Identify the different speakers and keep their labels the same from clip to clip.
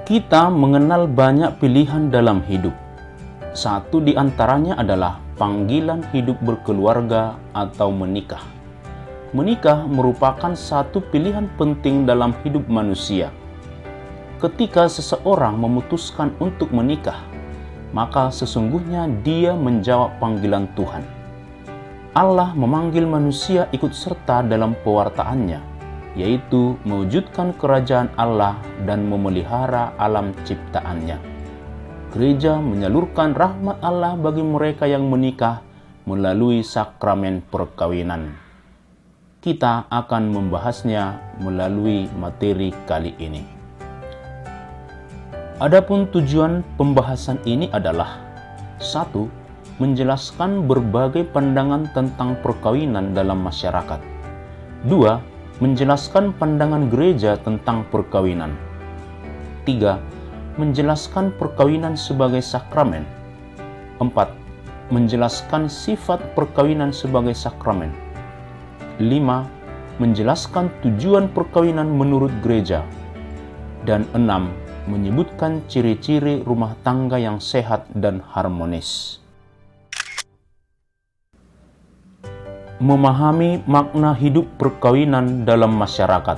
Speaker 1: Kita mengenal banyak pilihan dalam hidup. Satu di antaranya adalah panggilan hidup berkeluarga atau menikah. Menikah merupakan satu pilihan penting dalam hidup manusia. Ketika seseorang memutuskan untuk menikah, maka sesungguhnya dia menjawab panggilan Tuhan. Allah memanggil manusia ikut serta dalam pewartaannya, yaitu mewujudkan kerajaan Allah dan memelihara alam ciptaannya. Gereja menyalurkan rahmat Allah bagi mereka yang menikah melalui sakramen perkawinan. Kita akan membahasnya melalui materi kali ini. Adapun tujuan pembahasan ini adalah: 1. Menjelaskan berbagai pandangan tentang perkawinan dalam masyarakat. 2. Menjelaskan pandangan gereja tentang perkawinan. 3. Menjelaskan perkawinan sebagai sakramen. 4. Menjelaskan sifat perkawinan sebagai sakramen. 5. Menjelaskan tujuan perkawinan menurut gereja. Dan 6. Menyebutkan ciri-ciri rumah tangga yang sehat dan harmonis. Memahami makna hidup perkawinan dalam masyarakat.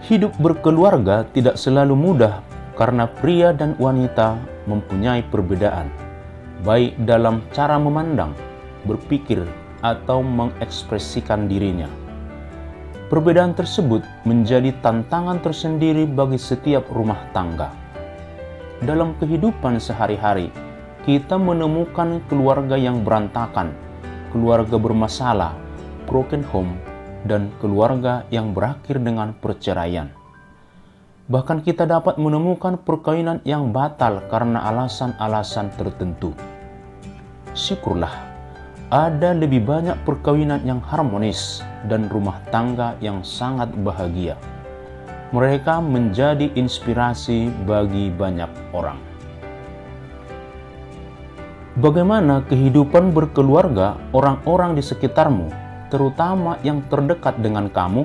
Speaker 1: Hidup berkeluarga tidak selalu mudah karena pria dan wanita mempunyai perbedaan, baik dalam cara memandang, berpikir, atau mengekspresikan dirinya. Perbedaan tersebut menjadi tantangan tersendiri bagi setiap rumah tangga. Dalam kehidupan sehari-hari, kita menemukan keluarga yang berantakan, keluarga bermasalah, broken home, dan keluarga yang berakhir dengan perceraian. Bahkan kita dapat menemukan perkawinan yang batal karena alasan-alasan tertentu. Syukurlah, ada lebih banyak perkawinan yang harmonis dan rumah tangga yang sangat bahagia. Mereka menjadi inspirasi bagi banyak orang. Bagaimana kehidupan berkeluarga orang-orang di sekitarmu, terutama yang terdekat dengan kamu?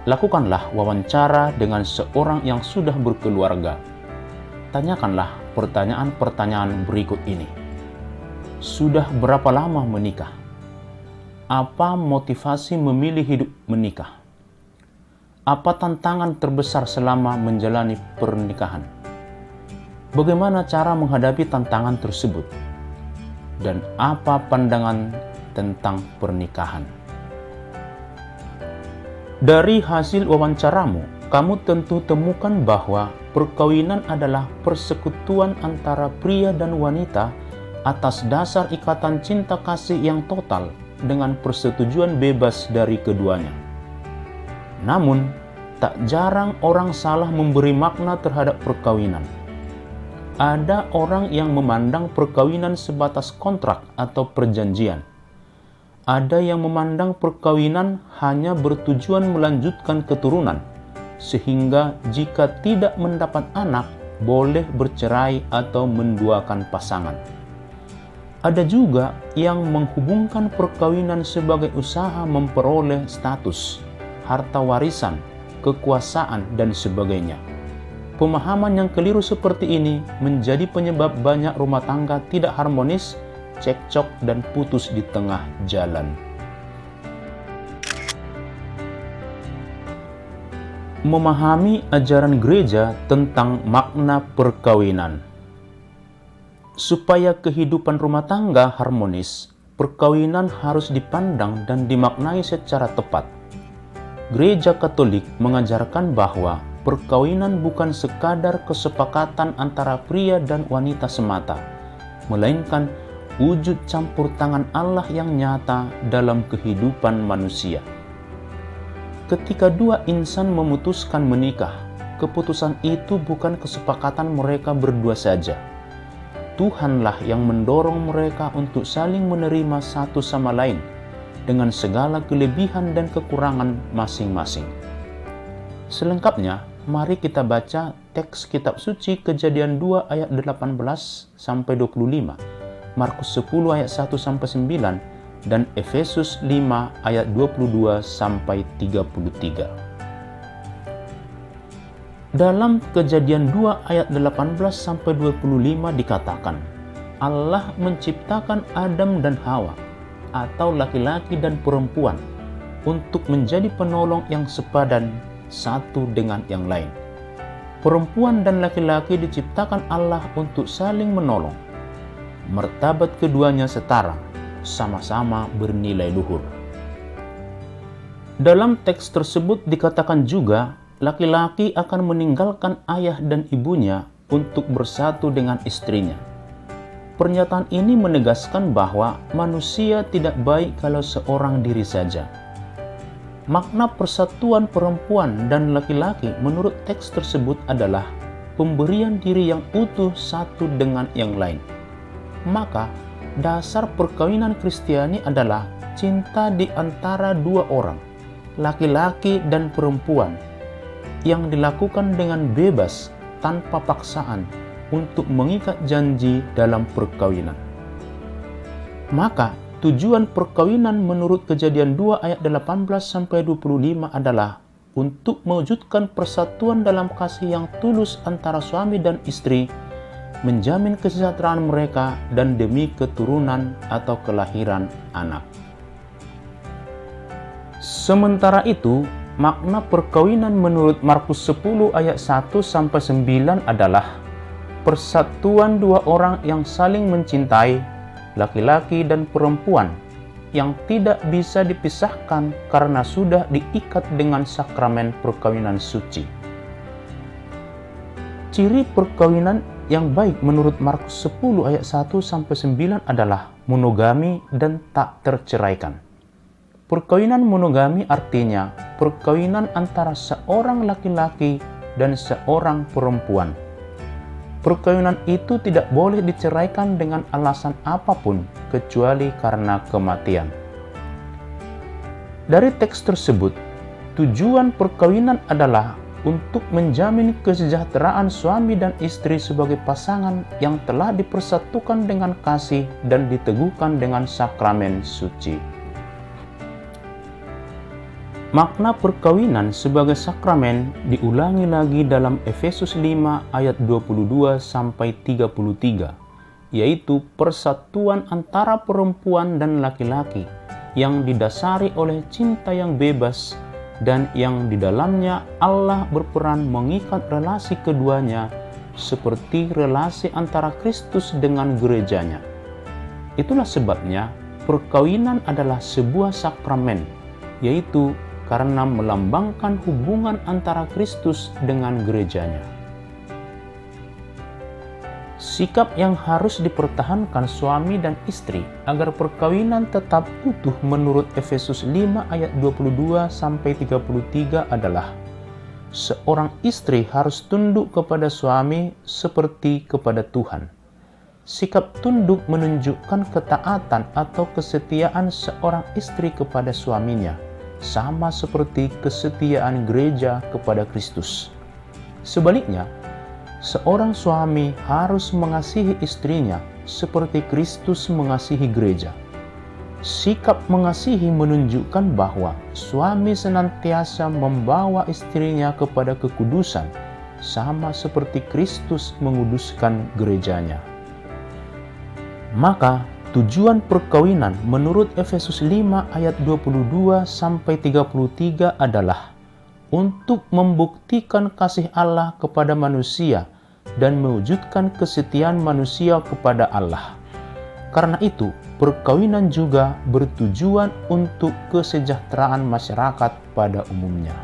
Speaker 1: Lakukanlah wawancara dengan seorang yang sudah berkeluarga. Tanyakanlah pertanyaan-pertanyaan berikut ini. Sudah berapa lama menikah? Apa motivasi memilih hidup menikah? Apa tantangan terbesar selama menjalani pernikahan? Bagaimana cara menghadapi tantangan tersebut? Dan apa pandangan tentang pernikahan? Dari hasil wawancaramu, kamu tentu temukan bahwa perkawinan adalah persekutuan antara pria dan wanita atas dasar ikatan cinta kasih yang total dengan persetujuan bebas dari keduanya. Namun, tak jarang orang salah memberi makna terhadap perkawinan. Ada orang yang memandang perkawinan sebatas kontrak atau perjanjian. Ada yang memandang perkawinan hanya bertujuan melanjutkan keturunan, sehingga jika tidak mendapat anak, boleh bercerai atau menduakan pasangan. Ada juga yang menghubungkan perkawinan sebagai usaha memperoleh status, harta warisan, kekuasaan, dan sebagainya. Pemahaman yang keliru seperti ini menjadi penyebab banyak rumah tangga tidak harmonis, cekcok, dan putus di tengah jalan. Memahami ajaran gereja tentang makna perkawinan. Supaya kehidupan rumah tangga harmonis, perkawinan harus dipandang dan dimaknai secara tepat. Gereja Katolik mengajarkan bahwa perkawinan bukan sekadar kesepakatan antara pria dan wanita semata, melainkan wujud campur tangan Allah yang nyata dalam kehidupan manusia. Ketika dua insan memutuskan menikah, keputusan itu bukan kesepakatan mereka berdua saja. Tuhanlah yang mendorong mereka untuk saling menerima satu sama lain dengan segala kelebihan dan kekurangan masing-masing. Selengkapnya, mari kita baca teks kitab suci Kejadian 2 ayat 18 sampai 25, Markus 10 ayat 1 sampai 9, dan Efesus 5 ayat 22 sampai 33. Dalam Kejadian 2 ayat 18-25 dikatakan, Allah menciptakan Adam dan Hawa, atau laki-laki dan perempuan, untuk menjadi penolong yang sepadan satu dengan yang lain. Perempuan dan laki-laki diciptakan Allah untuk saling menolong. Martabat keduanya setara, sama-sama bernilai luhur. Dalam teks tersebut dikatakan juga, laki-laki akan meninggalkan ayah dan ibunya untuk bersatu dengan istrinya. Pernyataan ini menegaskan bahwa manusia tidak baik kalau seorang diri saja. Makna persatuan perempuan dan laki-laki menurut teks tersebut adalah pemberian diri yang utuh satu dengan yang lain. Maka, dasar perkawinan Kristiani adalah cinta di antara dua orang, laki-laki dan perempuan, yang dilakukan dengan bebas tanpa paksaan untuk mengikat janji dalam perkawinan. Maka, tujuan perkawinan menurut Kejadian 2 ayat 18-25 adalah untuk mewujudkan persatuan dalam kasih yang tulus antara suami dan istri, menjamin kesejahteraan mereka dan demi keturunan atau kelahiran anak. Sementara itu, makna perkawinan menurut Markus 10 ayat 1-9 adalah persatuan dua orang yang saling mencintai, laki-laki dan perempuan, yang tidak bisa dipisahkan karena sudah diikat dengan sakramen perkawinan suci. Ciri perkawinan yang baik menurut Markus 10 ayat 1-9 adalah monogami dan tak terceraikan. Perkawinan monogami artinya perkawinan antara seorang laki-laki dan seorang perempuan. Perkawinan itu tidak boleh diceraikan dengan alasan apapun kecuali karena kematian. Dari teks tersebut, tujuan perkawinan adalah untuk menjamin kesejahteraan suami dan istri sebagai pasangan yang telah dipersatukan dengan kasih dan diteguhkan dengan sakramen suci. Makna perkawinan sebagai sakramen diulangi lagi dalam Efesus 5 ayat 22-33, yaitu persatuan antara perempuan dan laki-laki yang didasari oleh cinta yang bebas dan yang di dalamnya Allah berperan mengikat relasi keduanya seperti relasi antara Kristus dengan gerejanya. Itulah sebabnya perkawinan adalah sebuah sakramen, yaitu karena melambangkan hubungan antara Kristus dengan gerejanya. Sikap yang harus dipertahankan suami dan istri agar perkawinan tetap utuh menurut Efesus 5 ayat 22-33 adalah seorang istri harus tunduk kepada suami seperti kepada Tuhan. Sikap tunduk menunjukkan ketaatan atau kesetiaan seorang istri kepada suaminya, sama seperti kesetiaan gereja kepada Kristus. Sebaliknya, seorang suami harus mengasihi istrinya seperti Kristus mengasihi gereja. Sikap mengasihi menunjukkan bahwa suami senantiasa membawa istrinya kepada kekudusan, sama seperti Kristus menguduskan gerejanya. Maka, tujuan perkawinan menurut Efesus 5 ayat 22-33 adalah untuk membuktikan kasih Allah kepada manusia dan mewujudkan kesetiaan manusia kepada Allah. Karena itu, perkawinan juga bertujuan untuk kesejahteraan masyarakat pada umumnya.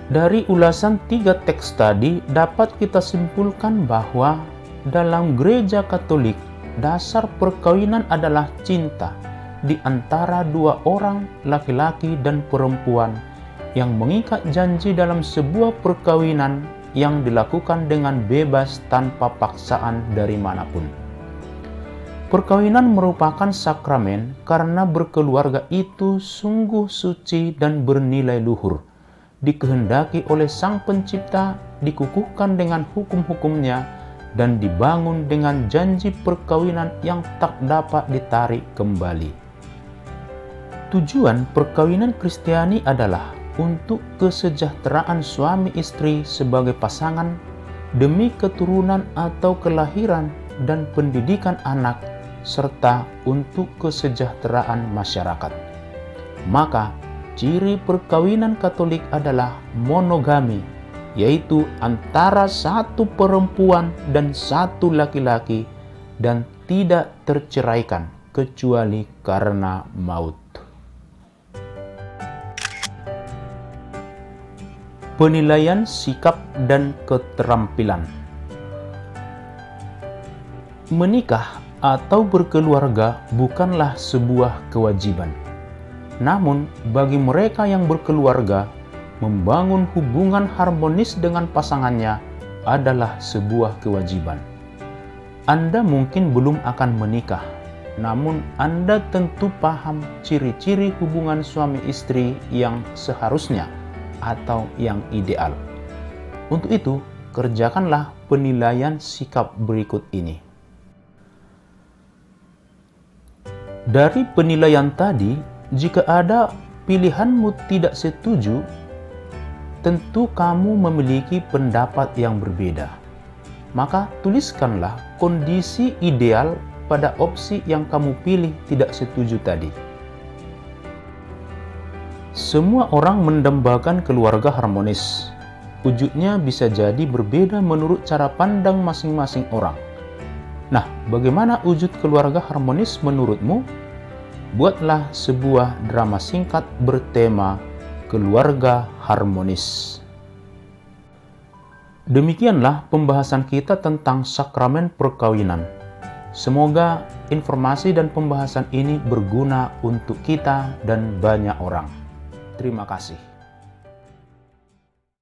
Speaker 1: Dari ulasan 3 teks tadi dapat kita simpulkan bahwa dalam Gereja Katolik, dasar perkawinan adalah cinta di antara dua orang, laki-laki dan perempuan, yang mengikat janji dalam sebuah perkawinan yang dilakukan dengan bebas tanpa paksaan dari manapun. Perkawinan merupakan sakramen karena berkeluarga itu sungguh suci dan bernilai luhur, dikehendaki oleh Sang Pencipta, dikukuhkan dengan hukum-hukumnya, dan dibangun dengan janji perkawinan yang tak dapat ditarik kembali. Tujuan perkawinan Kristiani adalah untuk kesejahteraan suami istri sebagai pasangan demi keturunan atau kelahiran dan pendidikan anak, serta untuk kesejahteraan masyarakat. Maka, ciri perkawinan Katolik adalah monogami, yaitu antara satu perempuan dan satu laki-laki dan tidak terceraikan kecuali karena maut. Penilaian sikap dan keterampilan. Menikah atau berkeluarga bukanlah sebuah kewajiban. Namun, bagi mereka yang berkeluarga, membangun hubungan harmonis dengan pasangannya adalah sebuah kewajiban. Anda mungkin belum akan menikah, namun Anda tentu paham ciri-ciri hubungan suami istri yang seharusnya atau yang ideal. Untuk itu, kerjakanlah penilaian sikap berikut ini. Dari penilaian tadi, jika ada pilihanmu tidak setuju, tentu kamu memiliki pendapat yang berbeda. Maka tuliskanlah kondisi ideal pada opsi yang kamu pilih tidak setuju tadi. Semua orang mendambakan keluarga harmonis. Wujudnya bisa jadi berbeda menurut cara pandang masing-masing orang. Nah, bagaimana wujud keluarga harmonis menurutmu? Buatlah sebuah drama singkat bertema keluarga harmonis. Demikianlah pembahasan kita tentang sakramen perkawinan. Semoga informasi dan pembahasan ini berguna untuk kita dan banyak orang. Terima kasih.